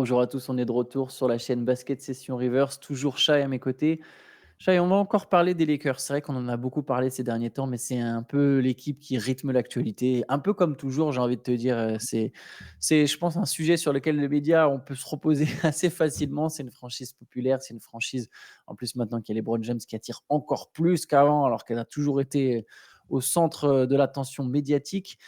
Bonjour à tous, on est de retour sur la chaîne Basket Session Reverse, toujours Shai à mes côtés. Shai, on va encore parler des Lakers. C'est vrai qu'on en a beaucoup parlé ces derniers temps, mais c'est un peu l'équipe qui rythme l'actualité. Un peu comme toujours, j'ai envie de te dire, je pense, un sujet sur lequel les médias, on peut se reposer assez facilement. C'est une franchise populaire, c'est une franchise, en plus maintenant qu'il y a les LeBron James qui attire encore plus qu'avant, alors qu'elle a toujours été au centre de l'attention médiatique.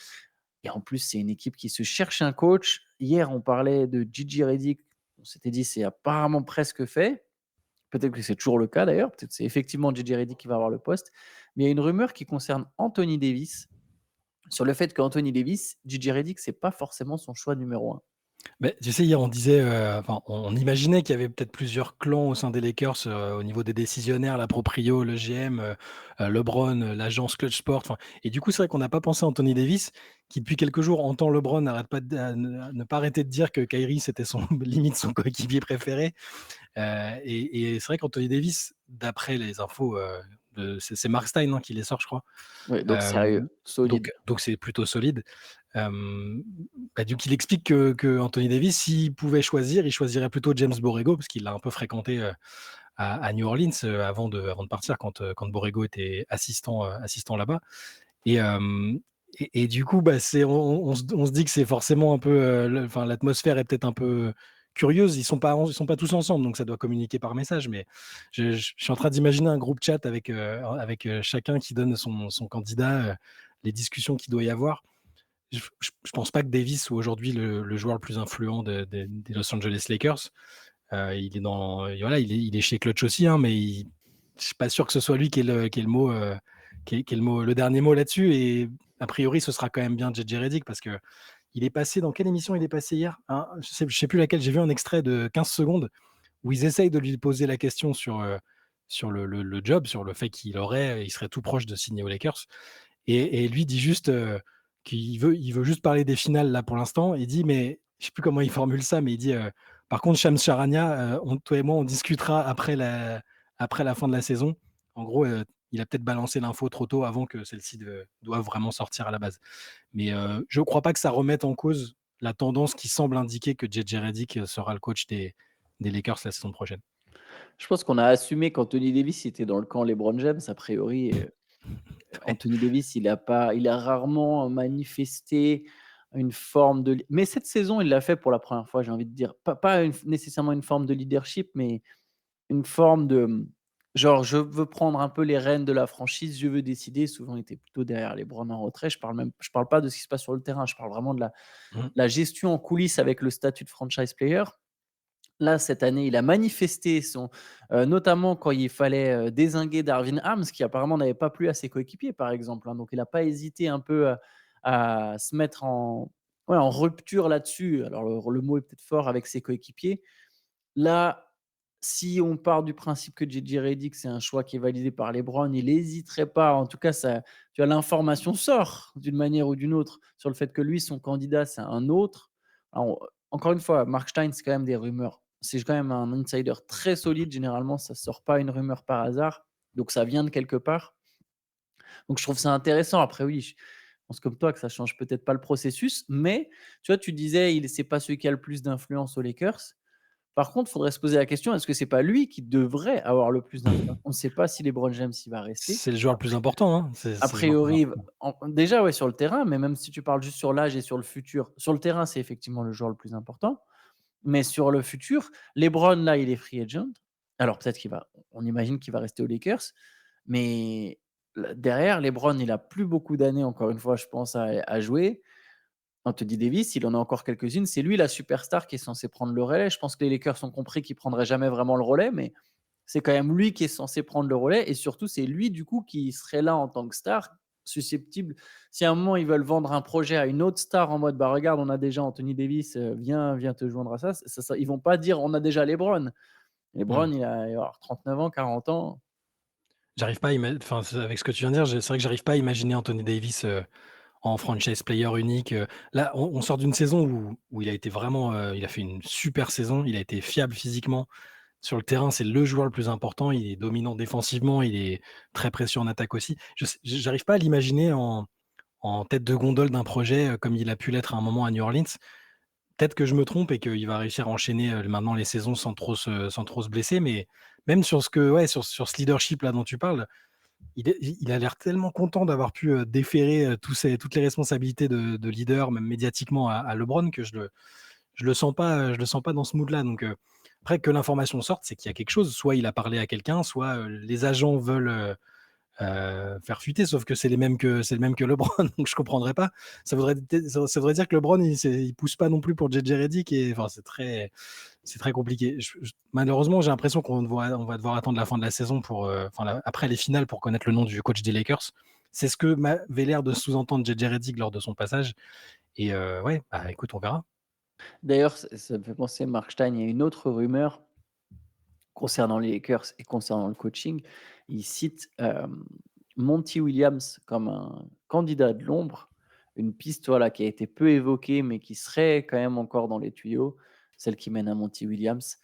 Et en plus, c'est une équipe qui se cherche un coach. Hier, on parlait de Gigi Redick. On s'était dit, c'est apparemment presque fait. Peut-être que c'est toujours le cas d'ailleurs. Peut-être que c'est effectivement Gigi Redick qui va avoir le poste. Mais il y a une rumeur qui concerne Anthony Davis sur le fait qu'Anthony Davis, Gigi Redick, c'est pas forcément son choix numéro un. Mais tu sais, hier, on disait, enfin, on imaginait qu'il y avait peut-être plusieurs clans au sein des Lakers, au niveau des décisionnaires, la proprio, le GM, LeBron, l'agence Clutch Sport, enfin et du coup, c'est vrai qu'on n'a pas pensé à Anthony Davis, qui depuis quelques jours entend LeBron n'arrête pas de à ne pas arrêter de dire que Kyrie, c'était son limite son coéquipier préféré, et c'est vrai qu'Anthony Davis, d'après les infos, de c'est Mark Stein, hein, qui les sort, je crois. Oui, donc Hem, sérieux, solide. donc c'est plutôt solide. Hem, donc il explique que Anthony Davis, s'il pouvait choisir, il choisirait plutôt James Borrego parce qu'il l'a un peu fréquenté, à New Orleans, avant de partir quand Borrego était assistant là-bas et hem et du coup, c'est on se dit que c'est forcément un peu, l'atmosphère est peut-être un peu curieuse. Ils sont pas tous ensemble, donc ça doit communiquer par message, mais je suis en train d'imaginer un groupe chat avec chacun qui donne son candidat, les discussions qu'il doit y avoir. Je pense pas que Davis soit aujourd'hui le joueur le plus influent des Los Angeles Lakers. Il est dans et voilà, il est chez Clutch aussi, hein, mais je suis pas sûr que ce soit lui qui ait le mot, le dernier mot là-dessus et a priori, ce sera quand même bien JJ Redick parce qu'il est passé dans quelle émission il est passé hier? Je sais plus laquelle, j'ai vu un extrait de 15 secondes où ils essayent de lui poser la question sur le job, sur le fait il serait tout proche de signer aux Lakers et lui dit juste, qu'il veut juste parler des finales là pour l'instant. Il dit mais je sais plus comment il formule ça, mais il dit, «Par contre Shams Charania, toi et moi on discutera après la fin de la saison». En gros, il a peut-être balancé l'info trop tôt avant que celle-ci doive vraiment sortir à la base. Mais, je crois pas que ça remette en cause la tendance qui semble indiquer que JJ Redick, sera le coach des Lakers la saison prochaine. Je pense qu'on a assumé qu'Anthony Davis était dans le camp LeBron James. A priori, Ouais. Anthony Davis, il a rarement manifesté une forme de mais cette saison, il l'a fait pour la première fois, j'ai envie de dire. Pas nécessairement une forme de leadership, mais une forme de, genre: «Je veux prendre un peu les rênes de la franchise, je veux décider». Souvent, il était plutôt derrière les Browns en retrait. Je parle pas de ce qui se passe sur le terrain, je parle vraiment de Mmh. la gestion en coulisses avec le statut de franchise player. Là, cette année, il a manifesté notamment quand il fallait, dézinguer Darvin Ham, qui apparemment n'avait pas plu à ses coéquipiers, par exemple, hein. Donc il n'a pas hésité un peu à se mettre en ouais, en rupture là-dessus. Alors le mot est peut-être fort avec ses coéquipiers. Là, si on part du principe que JJ Redick, c'est un choix qui est validé par les Browns, il hésiterait pas, en tout cas ça, tu vois, l'information sort d'une manière ou d'une autre sur le fait que lui, son candidat, c'est un autre. Alors, encore une fois, Mark Stein, c'est quand même des rumeurs. C'est quand même un insider très solide. Généralement, ça sort pas une rumeur par hasard, donc ça vient de quelque part. Donc je trouve ça intéressant. Après oui, je pense comme toi que ça change peut-être pas le processus, mais tu vois, tu disais, il c'est pas celui qui a le plus d'influence aux Lakers. Par contre, il faudrait se poser la question, est-ce que c'est pas lui qui devrait avoir le plus d'influence? On ne sait pas si LeBron James, il va rester. C'est le joueur le plus important, hein, A c'est le joueur le plus priori, important. déjà, ouais, sur le terrain, mais même si tu parles juste sur l'âge et sur le futur. Sur le terrain, c'est effectivement le joueur le plus important, mais sur le futur, LeBron, là, il est free agent. Alors peut-être on imagine qu'il va rester aux Lakers, mais derrière, LeBron, il a plus beaucoup d'années, encore une fois, je pense, à jouer. Anthony Davis, il en a encore quelques-unes. C'est lui la superstar qui est censé prendre le relais. Je pense que les Lakers ont compris qu'il prendrait jamais vraiment le relais, mais c'est quand même lui qui est censé prendre le relais et surtout, c'est lui, du coup, qui serait là en tant que star, susceptible. Si à un moment, ils veulent vendre un projet à une autre star en mode: «Bah, regarde, on a déjà Anthony Davis, viens te joindre à ça». Ils vont pas dire: «On a déjà LeBron». Mmh. LeBron, il va avoir 39 ans, 40 ans. J'arrive pas à enfin, avec ce que tu viens de dire, c'est vrai que j'arrive pas à imaginer Anthony Davis, en franchise player unique, là, on sort d'une saison où il a été vraiment, il a fait une super saison, il a été fiable physiquement. Sur le terrain, c'est le joueur le plus important, il est dominant défensivement, il est très précieux en attaque aussi. J'arrive pas à l'imaginer en tête de gondole d'un projet, comme il a pu l'être à un moment à New Orleans. peut-être que je me trompe et qu'il va réussir à enchaîner, maintenant les saisons sans trop se blesser, mais même sur ce que ouais, sur ce leadership là dont tu parles, il a l'air tellement content d'avoir pu, déférer, toutes les responsabilités de leader, même médiatiquement à LeBron que je le sens pas dans ce mood là donc après que l'information sorte, c'est qu'il y a quelque chose. Soit il a parlé à quelqu'un, soit, les agents veulent, faire fuiter, sauf que c'est le même que LeBron, donc je comprendrais pas. Ça voudrait dire que LeBron, il pousse pas non plus pour JJ Redick et enfin, c'est très compliqué. Malheureusement, j'ai l'impression on va devoir attendre la fin de la saison pour, enfin, après les finales pour connaître le nom du coach des Lakers. C'est ce que m'avait l'air de sous-entendre JJ Redick lors de son passage et ouais, bah, écoute, on verra. D'ailleurs, ça me fait penser, Mark Stein, il y a une autre rumeur concernant les Lakers et concernant le coaching. Il cite, Monty Williams comme un candidat de l'ombre, une piste, voilà, qui a été peu évoquée, mais qui serait quand même encore dans les tuyaux, celle qui mène à Monty Williams.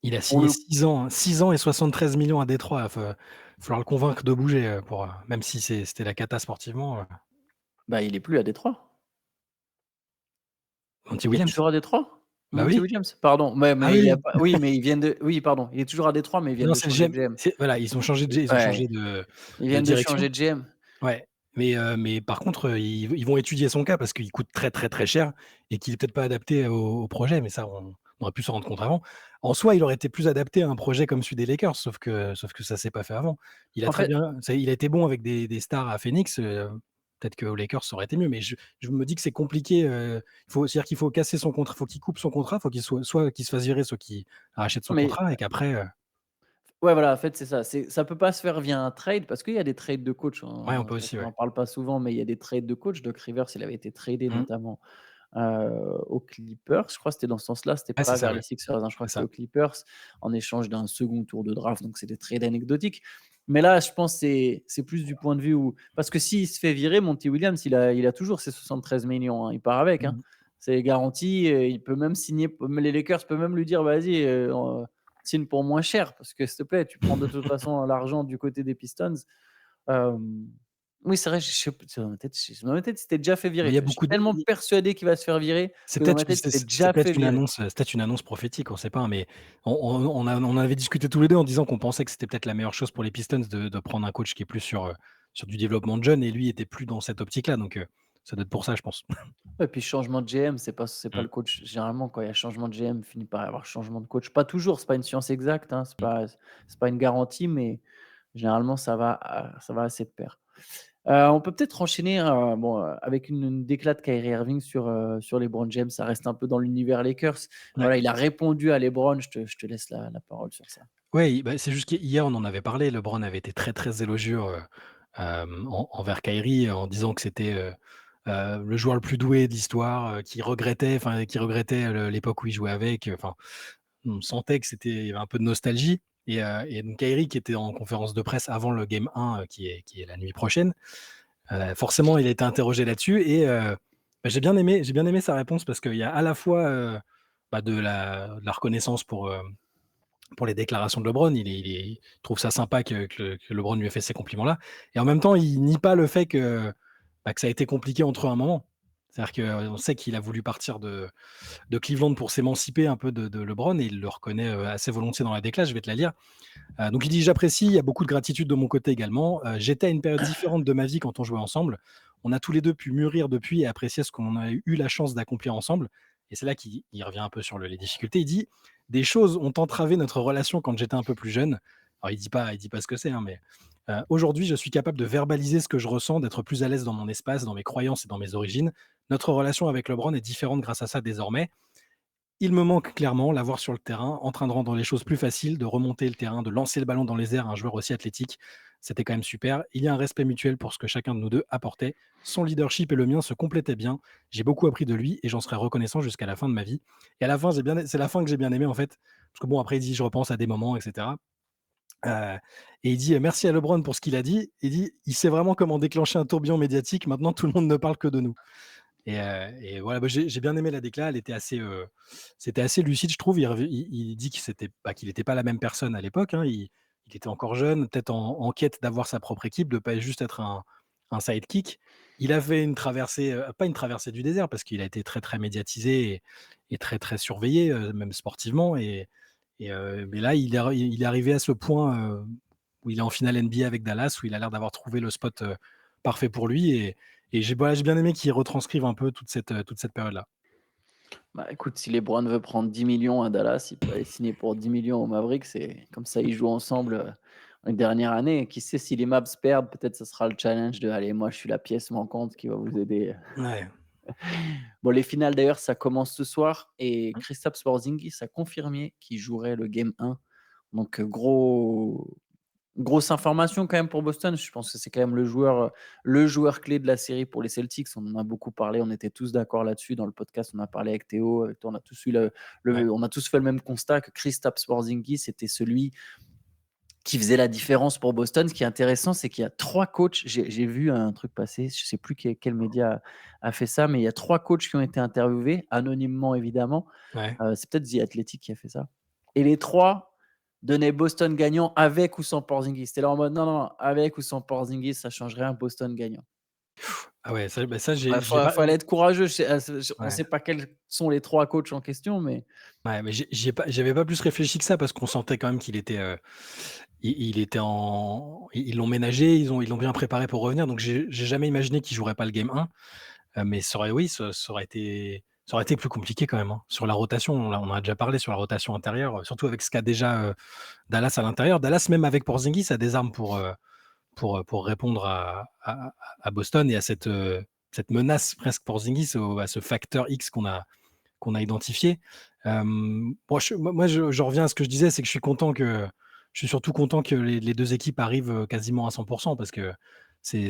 Il a Pour signé le 6 ans, hein, 6 ans et 73 millions à Détroit. Falloir le convaincre de bouger, même si c'était la cata sportivement, Bah, il est plus à Détroit. Monty Il est Williams. toujours à Détroit? Bah Monty oui. Williams? Pardon, mais Ah il oui, y a oui. pas, oui, mais ils viennent de, oui, pardon, il est toujours à Détroit, mais ils viennent Non, de c'est le changer GM. de GM. Voilà, ils ont Ouais, changé ils de viennent de direction. changer de GM. Ouais, mais par contre, ils vont étudier son cas parce qu'il coûte très, très, très cher et qu'il est peut-être pas adapté au projet, mais ça, on aurait pu s'en rendre compte avant. En soi, il aurait été plus adapté à un projet comme celui des Lakers, sauf que ça s'est pas fait avant. En fait, Il a été bon avec des stars à Phoenix, peut-être qu'aux Lakers, ça aurait été mieux, mais je me dis que c'est compliqué, c'est-à-dire qu'il faut casser son contrat, faut qu'il coupe son contrat, faut qu'il soit qu'il se fasse virer, soit qu'il rachète son mais contrat et qu'après, ouais, voilà, en fait, c'est ça. Ça peut pas se faire via un trade parce qu'il y a des trades de coach, ouais, on hein, peut parce aussi, qu'on ouais. en parle pas souvent, mais il y a des trades de coach. Doc Rivers, il avait été tradé Mmh. notamment, aux Clippers. Je crois que c'était dans ce sens-là, c'était Ouais, c'est pas ça, vers ouais, les Sixers, hein, je crois c'est que c'était ça. aux Clippers en échange d'un second tour de draft, donc c'est des trades anecdotiques. Mais là, je pense que c'est plus du point de vue où, parce que s'il se fait virer, Monty Williams, il a toujours ses 73 millions, hein, il part avec, hein. Mmh. C'est garanti, il peut même signer, les Lakers peuvent même lui dire: «Vas-y, signe pour moins cher parce que s'il te plaît, tu prends de toute façon l'argent du côté des Pistons». Hem, oui, c'est vrai, je sais p dans ma tête, il s'était déjà fait Mais virer. il y a Je suis beaucoup de tellement persuadé qu'il va se faire virer que dans ma tête, il s'était c'est déjà peut-être fait une virer. annonce, prophétique, on sait pas, mais on avait discuté tous les 2 en disant qu'on pensait que c'était peut-être la meilleure chose pour les Pistons de prendre un coach qui est plus sur du développement de jeunes et lui était plus dans cette optique-là, donc ça doit être pour ça, je pense. Ouais, puis changement de GM, c'est pas Mmh, le coach. Généralement, quand il y a changement de GM, il finit par y avoir changement de coach. Pas toujours, c'est pas une science exacte, hein, mmh. c'est pas une garantie, mais généralement, ça va assez de pair. On peut peut-être enchaîner, bon, avec une déclat de Kyrie Irving sur LeBron James. Ça reste un peu dans l'univers Lakers. Ouais. Voilà, il a répondu à LeBron. Je te laisse la parole sur ça. Ouais, bah, c'est juste qu'hier, on en avait parlé, LeBron avait été très, très élogieux, envers Kyrie, en disant que c'était, le joueur le plus doué de l'histoire, qu'il regrettait l'époque où il jouait avec, enfin on sentait que il y avait un peu de nostalgie et donc Kyrie qui était en conférence de presse avant le game 1, qui est la nuit prochaine, forcément il a été interrogé là-dessus et bah, j'ai bien aimé sa réponse parce qu'il y a à la fois, bah, de la reconnaissance pour les déclarations de LeBron. Il trouve ça sympa que LeBron lui ait fait ces compliments-là et en même temps, il nie pas le fait que ça a été compliqué entre eux à un moment. C'est-à-dire qu'on sait qu'il a voulu partir de Cleveland pour s'émanciper un peu de LeBron et il le reconnaît, assez volontiers dans la déclat, je vais te la lire. Donc il dit: «J'apprécie, il y a beaucoup de gratitude de mon côté également. J'étais à une période différente de ma vie quand on jouait ensemble. On a tous les 2 pu mûrir depuis et apprécier ce qu'on a eu la chance d'accomplir ensemble» et c'est là qu'il il revient un peu sur les difficultés. Il dit: «Des choses ont entravé notre relation quand j'étais un peu plus jeune». Alors il dit pas ce que c'est, hein, mais «Aujourd'hui, je suis capable de verbaliser ce que je ressens, d'être plus à l'aise dans mon espace, dans mes croyances et dans mes origines. Notre relation avec LeBron est différente grâce à ça désormais. Il me manque clairement, l'avoir sur le terrain, en train de rendre les choses plus faciles, de remonter le terrain, de lancer le ballon dans les airs à un joueur aussi athlétique. C'était quand même super. Il y a un respect mutuel pour ce que chacun de nous 2 apportait. Son leadership et le mien se complétaient bien. J'ai beaucoup appris de lui et j'en serai reconnaissant jusqu'à la fin de ma vie». Et à la fin, c'est la fin que j'ai bien aimée en fait, parce que bon après il dit: «Je repense à des moments» et cetera. Et il dit: «Merci à LeBron pour ce qu'il a dit». Il dit: «Il sait vraiment comment déclencher un tourbillon médiatique. Maintenant tout le monde ne parle que de nous». Et voilà, bah, j'ai bien aimé la décla, elle était assez, c'était assez lucide, je trouve. Il dit qu'il était pas la même personne à l'époque, hein. Il était encore jeune, peut-être en quête d'avoir sa propre équipe, de pas juste être un sidekick il a fait une traversée, pas une traversée du désert parce qu'il a été très, très médiatisé et très, très surveillé, même sportivement mais là, il est arrivé à ce point, où il est en finale NBA avec Dallas, où il a l'air d'avoir trouvé le spot, parfait pour lui et j'ai bien aimé qu'il retranscrive un peu toute cette période-là. Bah, écoute, si LeBron veut prendre 10 millions à Dallas, il peut aller signer pour 10 millions aux Mavericks et comme ça, ils jouent ensemble, une dernière année et qui sait si les Mavs perdent, peut-être ce sera le challenge de: «Allez, moi je suis la pièce manquante qui va vous aider». Ouais. Bon, les finales d'ailleurs, ça commence ce soir et Kristaps Porzingis a confirmé qu'il jouerait le game 1. Donc, grosse information quand même pour Boston. Je pense que c'est quand même le joueur clé de la série pour les Celtics. On en a beaucoup parlé, on était tous d'accord là-dessus dans le podcast. On a parlé avec Théo, avec toi, on a tous eu Ouais. on a tous fait le même constat que Kristaps Porzingis était celui qui faisait la différence pour Boston. Ce qui est intéressant, c'est qu'il y a 3 coachs. J'ai vu un truc passer, je ne sais plus quel média a fait ça, mais il y a 3 coachs qui ont été interviewés, anonymement évidemment. Ouais. C'est peut-être The Athletic qui a fait ça. Et les 3 donnaient Boston gagnant avec ou sans Porzingis. C'était là en mode non, non, avec ou sans Porzingis, ça change rien, Boston gagnant. Ah ouais, ça Ouais, j'ai pas fallait être courageux. On ne ouais. sait pas quels sont les 3 coachs en question, mais Ouais, mais j'avais pas plus réfléchi que ça parce qu'on sentait quand même qu'il était, il était ils l'ont ménagé, ils l'ont bien préparé pour revenir, donc j'ai jamais imaginé qu'il jouerait pas le game 1, mais ça aurait été plus compliqué quand même, hein. Sur la rotation, on en a déjà parlé sur la rotation intérieure, surtout avec ce qu'a déjà, Dallas à l'intérieur. Dallas, même avec Porzingis, a des armes pour répondre à Boston et à cette menace presque Porzingis, à ce facteur X qu'on a identifié. Bon, je reviens à ce que je disais, c'est que je suis surtout content que les 2 équipes arrivent, quasiment à 100 parce que c'est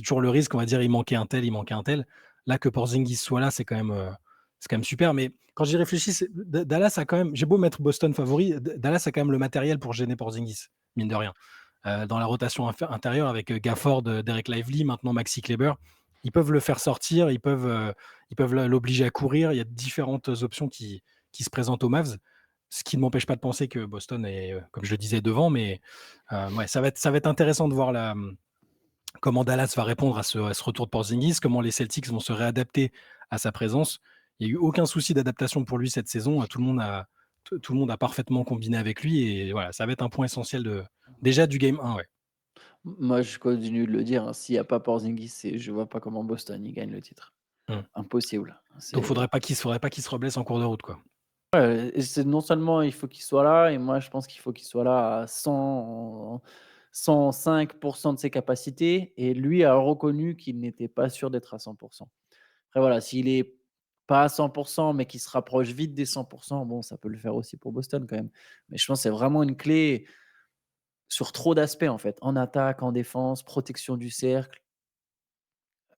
toujours le risque, on va dire: «Il manquait un tel, il manquait un tel». Là, que Porzingis soit là, c'est quand même super, mais quand j'y réfléchis, Dallas a quand même j'ai beau mettre Boston favori, Dallas a quand même le matériel pour gêner Porzingis, mine de rien. Dans la rotation intérieure avec, Gafford, Dereck Lively, maintenant Maxi Kleber, ils peuvent le faire sortir, ils peuvent l'obliger à courir. Il y a différentes options qui se présentent aux Mavs, ce qui ne m'empêche pas de penser que Boston est, comme je le disais, devant. Mais ouais, ça va être intéressant de voir comment Dallas va répondre à ce retour de Porzingis, comment les Celtics vont se réadapter à sa présence. Il n'y a eu aucun souci d'adaptation pour lui cette saison. Tout le monde a parfaitement combiné avec lui. Et voilà, ça va être un point essentiel déjà du game 1. Ouais. moi, je continue de le dire, hein, s'il y a pas Porzingis, je vois pas comment Boston, il gagne le titre. Mm. Impossible. Donc, faudrait pas qu'il se reblesse en cours de route, quoi. Et c'est non seulement il faut qu'il soit là et moi je pense qu'il faut qu'il soit là à 105 de ses capacités et lui a reconnu qu'il n'était pas sûr d'être à 100. Après voilà, s'il est pas à 100 mais qu'il se rapproche vite des 100, bon ça peut le faire aussi pour Boston quand même. Mais je pense que c'est vraiment une clé sur trop d'aspects en fait, en attaque, en défense, protection du cercle.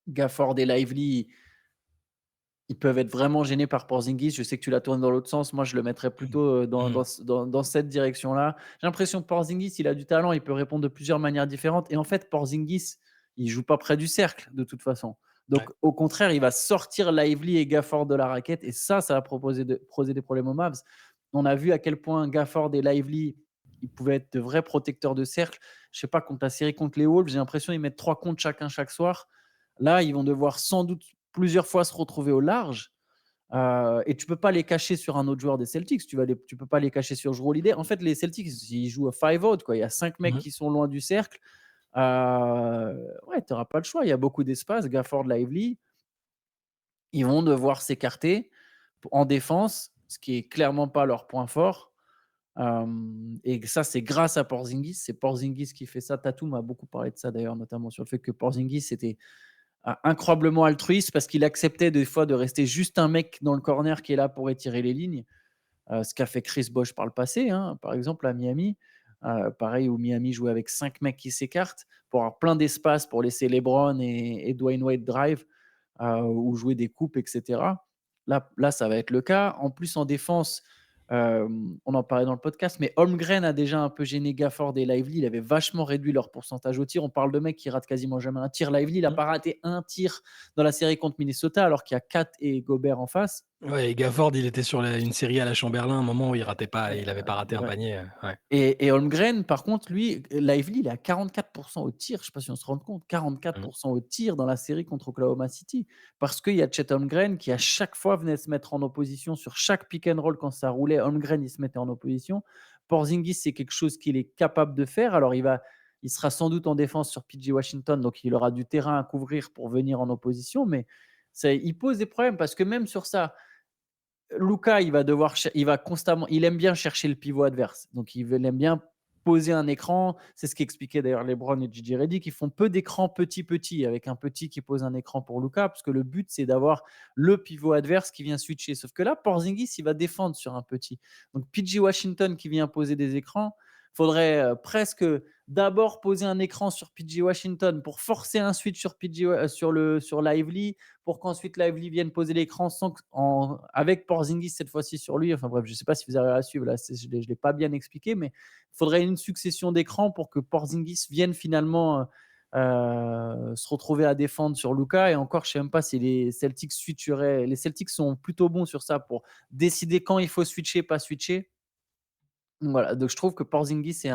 Gafford et Lively, ils peuvent être vraiment gênés par Porzingis. Je sais que tu la tournes dans l'autre sens. Moi, je le mettrais plutôt, Mmh. dans cette direction-là. J'ai l'impression que Porzingis, il a du talent, il peut répondre de plusieurs manières différentes et en fait, Porzingis, il joue pas près du cercle de toute façon. Ouais. Donc au contraire, il va sortir Lively et Gafford de la raquette et ça va poser des problèmes aux Mavs. On a vu à quel point Gafford et Lively, ils pouvaient être de vrais protecteurs de cercle. Je sais pas, contre la série contre les Wolves, j'ai l'impression qu'ils mettent 3 comptes chacun chaque soir. Là, ils vont devoir sans doute plusieurs fois se retrouver au large. Et tu peux pas les cacher sur un autre joueur des Celtics. Tu peux pas les cacher sur Jrue Holiday. En fait, les Celtics, ils jouent à 5 out, quoi. Il y a 5 mecs Mmh. qui sont loin du cercle. Ouais, tu n'auras pas le choix. Il y a beaucoup d'espace. Gafford, Lively, ils vont devoir s'écarter en défense, ce qui est clairement pas leur point fort. Et ça, c'est grâce à Porzingis. C'est Porzingis qui fait ça. Tatum m'a beaucoup parlé de ça d'ailleurs, notamment sur le fait que Porzingis était incroyablement altruiste parce qu'il acceptait des fois de rester juste un mec dans le corner qui est là pour étirer les lignes. Ce qu'a fait Chris Bosh par le passé, hein, par exemple à Miami. Pareil, où Miami jouait avec 5 mecs qui s'écartent pour avoir plein d'espace pour laisser LeBron et Dwayne Wade drive ou jouer des coupes, etc. Là, ça va être le cas. En plus, en défense, on en parlait dans le podcast, mais Holmgren a déjà un peu gêné Gafford et Lively. Il avait vachement réduit leur pourcentage au tir. On parle de mecs qui ratent quasiment jamais un tir. Lively, il n'a Mmh. pas raté un tir dans la série contre Minnesota, alors qu'il y a Kat et Gobert en face. Ouais, et Gafford, il était sur une série à la Chamberlain, un moment où il ratait pas, Ouais, il avait pas raté un ouais. panier, ouais. Et Holmgren, par contre, lui, Lively, il est à 44 au tir. Je sais pas si on se rend compte, Mmh. 44 au tir dans la série contre Oklahoma City. Parce qu'il y a Chet Holmgren qui, à chaque fois, venait se mettre en opposition sur chaque pick and roll quand ça roulait. Holmgren, il se mettait en opposition. Porzingis, c'est quelque chose qu'il est capable de faire. Alors, il sera sans doute en défense sur PG Washington, donc il aura du terrain à couvrir pour venir en opposition. Mais il pose des problèmes parce que même sur ça, Luka, il va constamment, il aime bien chercher le pivot adverse. Donc, il aime bien poser un écran. C'est ce qu'expliquaient d'ailleurs LeBron et Gigi Reddick. Ils font peu d'écrans petit, avec un petit qui pose un écran pour Luka, parce que le but, c'est d'avoir le pivot adverse qui vient switcher. Sauf que là, Porzingis, il va défendre sur un petit. Donc, PG Washington qui vient poser des écrans, faudrait presque d'abord poser un écran sur PG Washington pour forcer un switch sur sur Lively, pour qu'ensuite Lively vienne poser l'écran avec Porzingis cette fois-ci sur lui. Enfin bref, je ne sais pas si vous arrivez à suivre là, je ne l'ai pas bien expliqué, mais il faudrait une succession d'écrans pour que Porzingis vienne finalement se retrouver à défendre sur Luka. Et encore, je ne sais même pas si les Celtics switcheraient. Les Celtics sont plutôt bons sur ça pour décider quand il faut switcher, pas switcher. Donc voilà, donc je trouve que Porzingis est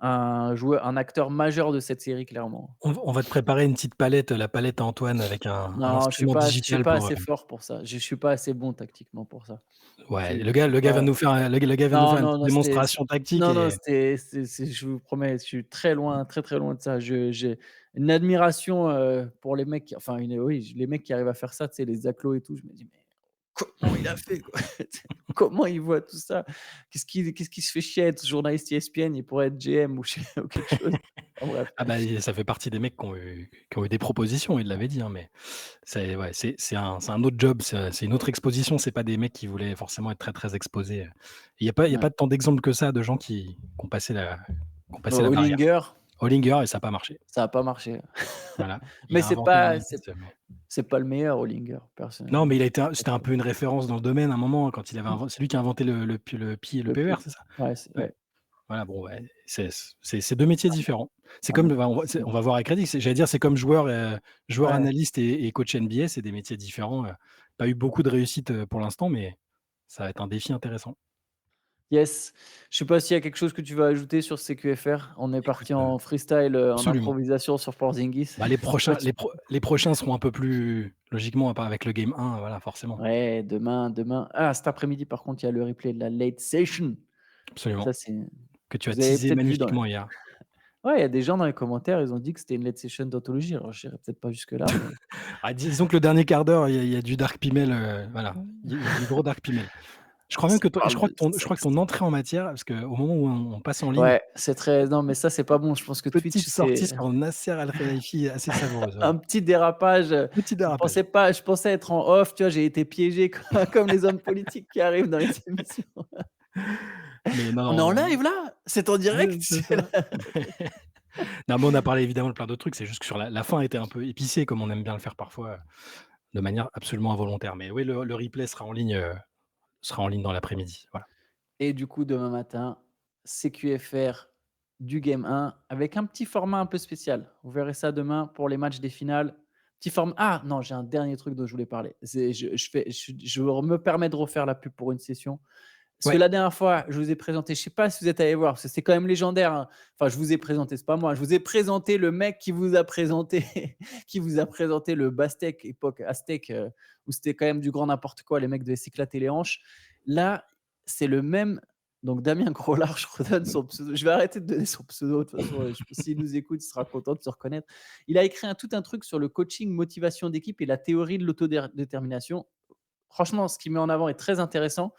un acteur majeur de cette série, clairement. On va te préparer une petite palette, la palette à Antoine avec un Non, instrument je suis digital pas pour, assez fort pour ça. Je suis pas assez bon tactiquement pour ça. ouais, C'est le gars va pas nous faire Non, une non, petite non, démonstration tactique non, non, et je vous promets, je suis très loin, très, très loin de ça. J'ai une admiration, pour les mecs enfin oui, les mecs qui arrivent à faire ça, tu sais, les Zach Lowe et tout, je me dis: «Mais comment il a fait, quoi?» Comment il voit tout ça? Qu'est-ce qu'il se fait chier à être journaliste ESPN? Il pourrait être GM ou ou quelque chose. Enfin bref. ah bah, ça fait partie des mecs qui ont eu des propositions, il l'avait dit, hein, mais c'est ouais, c'est un autre job, c'est une autre exposition, c'est pas des mecs qui voulaient forcément être très, très exposés. Il y a pas Ouais. tant d'exemples que ça de gens qui ont passé la barrière. Hollinger, Hollinger et ça a pas marché. ça a pas marché. Voilà, il Mais a inventé l'analyse, mais c'est pas le meilleur Hollinger, non, personnellement. mais c'était un peu une référence dans le domaine à un moment quand il avait Mmh. inven c'est lui qui a inventé le PI et le Le PER, PI. c'est ça? Ouais, Ouais. ouais. Voilà, bon, ouais, c'est 2 métiers différents. C'est Ah comme mais bah, c'est on va voir avec Reddick, j'allais dire, c'est comme joueur ouais. analyste et coach NBA, c'est des métiers différents, pas eu beaucoup de réussite, pour l'instant, mais ça va être un défi intéressant. Yes. Je sais pas s'il y a quelque chose que tu veux ajouter sur CQFR? On est Écoute, parti en freestyle, en absolument. improvisation sur Porzingis. Bah, Je sais pas si les prochains seront un peu plus logiquement, à part avec le game 1, voilà, forcément. ouais, demain. Ah, cet après-midi, par contre, il y a le replay de la late session. Ça, Absolument, c'est que tu as vous avez teasé peut-être vu dans magnifiquement hier. ouais, il y a des gens dans les commentaires, ils ont dit que c'était une late session d'anthologie. Alors, j'irai peut-être pas jusque-là, mais Ah, disons que le dernier quart d'heure, il y a du Dark Pimel, voilà, il y a du gros Dark Pimel. Je crois même ça que toi je parle crois de que ton je crois que sexe. ton entrée en matière parce qu'au moment où on passe en ligne, Ouais, c'est très non, mais ça, c'est pas bon. Je pense que Twitch, petite c'est sortie sur Nasser Al-Khelaifi assez savoureuse, un voilà. petit dérapage, Petit dérapage. je pensais être en off, tu vois? J'ai été piégé comme les hommes politiques qui arrivent dans les émissions. Mais non, «On est en non, live là? C'est en direct?» c'est ça. Non, mais on a parlé évidemment de plein d'autres trucs, c'est juste que sur la fin était un peu épicée comme on aime bien le faire parfois, de manière absolument involontaire. Mais oui, le replay sera en ligne dans l'après-midi, voilà. Et du coup, demain matin, CQFR du game 1 avec un petit format un peu spécial. Vous verrez ça demain pour les matchs des finales. Petit format ah non, j'ai un dernier truc dont je voulais parler. C'est je me permets de refaire la pub pour une session. Parce que Ouais, la dernière fois, je vous ai présenté, je ne sais pas si vous êtes allés voir, parce que c'est quand même légendaire, hein. Enfin, je vous ai présenté, c'est pas moi, je vous ai présenté le mec qui vous a présenté qui vous a présenté le Bastek, époque Aztec, où c'était quand même du grand n'importe quoi, les mecs devaient s'éclater les hanches. Là, c'est le même, donc Damien Groslard, je redonne son pseudo. Je vais arrêter de donner son pseudo, de toute façon, s'il nous écoute, il sera content de se reconnaître. Il a écrit tout un truc sur le coaching, motivation d'équipe et la théorie de l'autodétermination. Franchement, ce qu'il met en avant est très intéressant.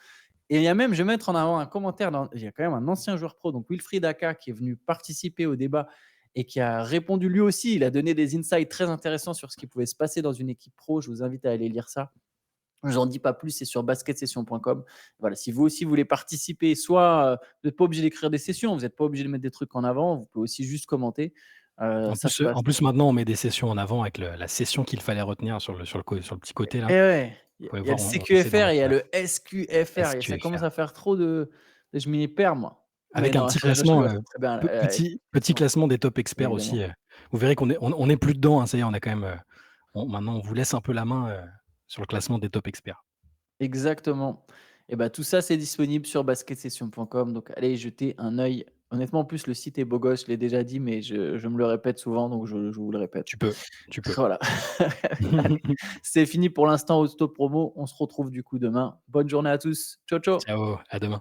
Et il y a même, je vais mettre en avant un commentaire, il y a quand même un ancien joueur pro, donc Wilfried Aka, qui est venu participer au débat et qui a répondu lui aussi. Il a donné des insights très intéressants sur ce qui pouvait se passer dans une équipe pro. Je vous invite à aller lire ça. Je n'en dis pas plus, c'est sur basketsession.com. Voilà, si vous aussi voulez participer, soit vous n'êtes pas obligé d'écrire des sessions, vous n'êtes pas obligé de mettre des trucs en avant, vous pouvez aussi juste commenter. Ça se passe. en plus maintenant on met des sessions en avant avec la session qu'il fallait retenir sur le petit côté là. Et ouais, Vous il pouvez y a le voir, on essaie d'en CQFR et il y mettre, a le SQFR. Ça commence SQFR. à faire trop de. Je m'y perds, moi. Mais Avec un non, petit je classement, rigole, c'est très bien. petit classement des top experts aussi, Évidemment. vous verrez qu'on est plus dedans, hein, ça y est, on a quand même, maintenant on vous laisse un peu la main, sur le classement des top experts. Exactement. Et bah, tout ça, c'est disponible sur basketsession.com, donc allez y jeter un œil. Honnêtement, en plus, le site est beau gosse, je l'ai déjà dit, mais je me le répète souvent, donc je vous le répète. Tu peux, tu peux. Voilà. Allez, c'est fini pour l'instant Auto Promo. On se retrouve du coup demain. Bonne journée à tous. Ciao, ciao. Ciao, à demain.